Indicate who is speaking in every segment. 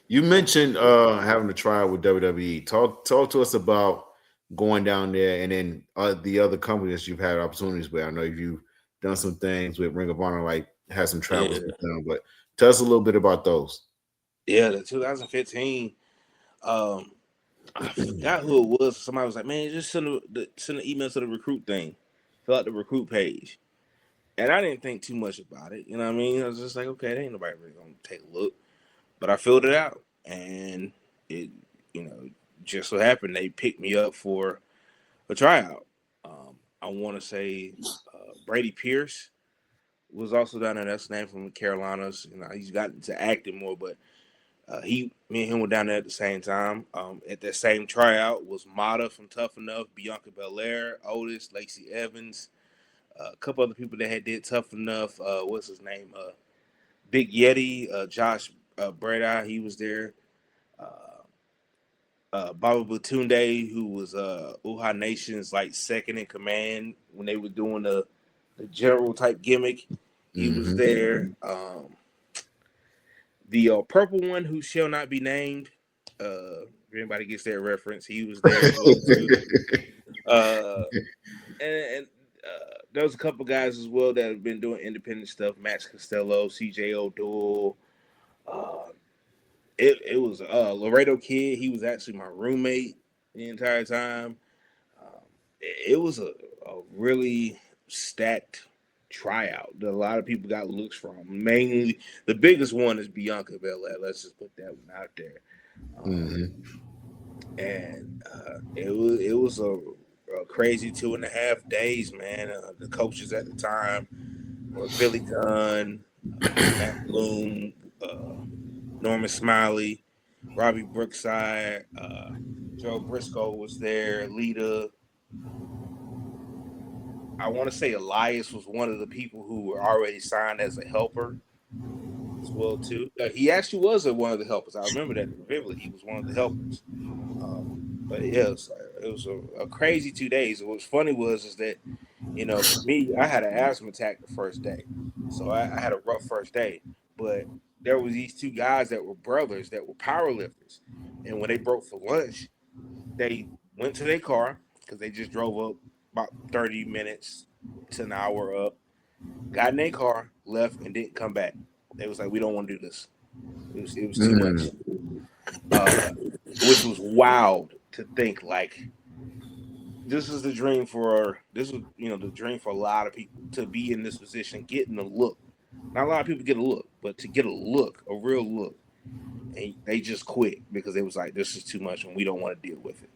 Speaker 1: You mentioned having a trial with WWE. Talk to us about going down there, and then the other companies you've had opportunities with. I know you've done some things with Ring of Honor, like had some travels
Speaker 2: Yeah,
Speaker 1: with them. But tell us a little bit about those.
Speaker 2: yeah. The 2015. Um, I forgot who it was. Somebody was like, "Man, just send an email to the recruit thing, fill out the recruit page." And I didn't think too much about it. You know what I mean? I was just like, "Okay, there ain't nobody really gonna take a look." But I filled it out, and it, you know, just so happened they picked me up for a tryout. I want to say Brady Pierce was also down there. That's the name from the Carolinas. You know, he's gotten to acting more, but me and him were down there at the same time. At that same tryout was Mata from Tough Enough, Bianca Belair, Otis, Lacey Evans, a couple other people that had did Tough Enough. What's his name? Big Yeti, Josh Breda, he was there. Uh, Baba Batunde, who was Uha Nation's like second in command when they were doing the general type gimmick. He was
Speaker 1: Mm-hmm.
Speaker 2: there. The purple one who shall not be named. If anybody gets that reference, he was there as well too. Uh, and there was a couple guys as well that have been doing independent stuff. Max Costello, C.J. O'Doyle. Uh, it was Laredo Kid. He was actually my roommate the entire time. It was a really stacked tryout that a lot of people got looks from. Mainly, the biggest one is Bianca Belair. Let's just put that one out there. Um,
Speaker 1: Mm-hmm.
Speaker 2: and it was a crazy 2.5 days, man. The coaches at the time were Billy Gunn, Matt Bloom, Norman Smiley, Robbie Brookside, Joe Briscoe was there, Lita. I want to say Elias was one of the people who were already signed as a helper as well too. He actually was one of the helpers. I remember that vividly. He was one of the helpers. Um, but yeah, it was a crazy 2 days. What was funny was is that for me, I had an asthma attack the first day, so I had a rough first day. But there was these two guys that were brothers that were power lifters, and when they broke for lunch, they went to their car because they just drove up about 30 minutes to an hour up, got in their car, left, and didn't come back. They was like, "We don't want to do this. It was too much,"
Speaker 1: Mm.
Speaker 2: uh, which was wild to think. Like this is the dream for a lot of people to be in this position, getting a look. Not a lot of people get a look, but to get a look, a real look, and they just quit because they was like, "This is too much, and we don't want to deal with it."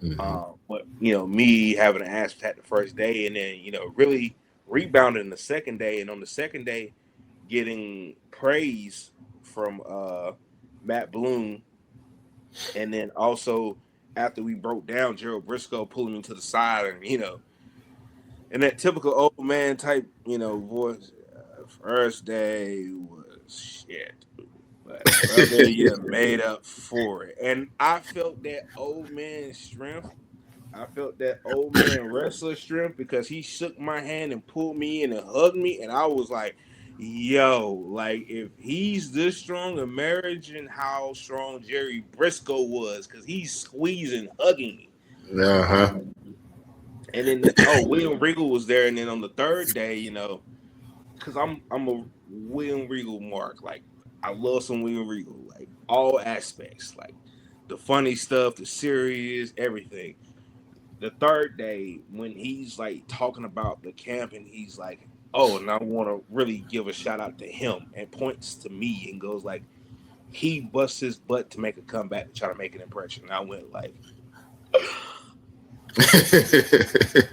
Speaker 1: Mm-hmm.
Speaker 2: But me having an ass attack the first day, and then really rebounding the second day, and on the second day getting praise from Matt Bloom, and then also after we broke down, Gerald Briscoe pulling me to the side, and and that typical old man type voice. First day was shit, but brother, you made up for it, and I felt that old man strength. I felt that old man wrestler strength because he shook my hand and pulled me in and hugged me, and I was like, "Yo, like if he's this strong, imagine how strong Jerry Briscoe was because he's squeezing, hugging me."
Speaker 1: Uh-huh.
Speaker 2: Um, and then William Regal was there, and then on the third day, because I'm a William Regal mark, like I love some William Regal, like all aspects, like the funny stuff, the serious, everything. The third day when he's like talking about the camp and he's like, "Oh, and I want to really give a shout out to him," and points to me and goes like, he busts his butt to make a comeback to try to make an impression. And I went like, even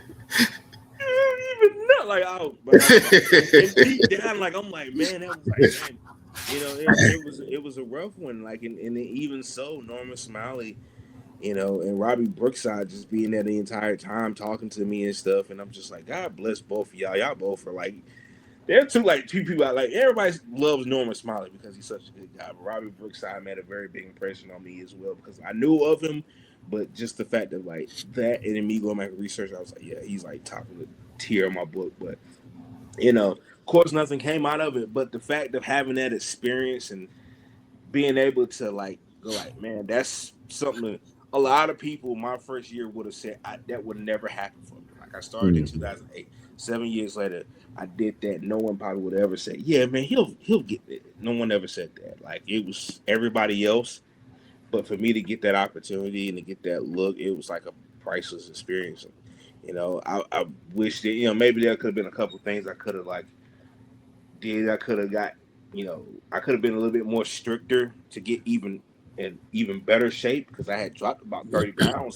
Speaker 2: not like oh, but I'm like, and deep down, like I'm like, man, that was like, man, it was a rough one. Like, and even so, Norman Smiley, and Robbie Brookside just being there the entire time talking to me and stuff. And I'm just like, God bless both of y'all. Y'all both are like, they're two people I like. Everybody loves Norman Smiley because he's such a good guy. But Robbie Brookside made a very big impression on me as well because I knew of him, but just the fact of like that and then me going back and research, I was like, yeah, he's like top of the tier of my book. But of course, nothing came out of it. But the fact of having that experience and being able to like go like, man, that's something a lot of people my first year would have said that would never happen for me. Like I started in 2008, 7 years later, I did that. No one probably would ever say, yeah, man, he'll get it. No one ever said that. Like it was everybody else, but for me to get that opportunity and to get that look, it was like a priceless experience. I wish that maybe there could have been a couple things I could have like did. I could have got I could have been a little bit more stricter to get even in even better shape because I had dropped about 30 pounds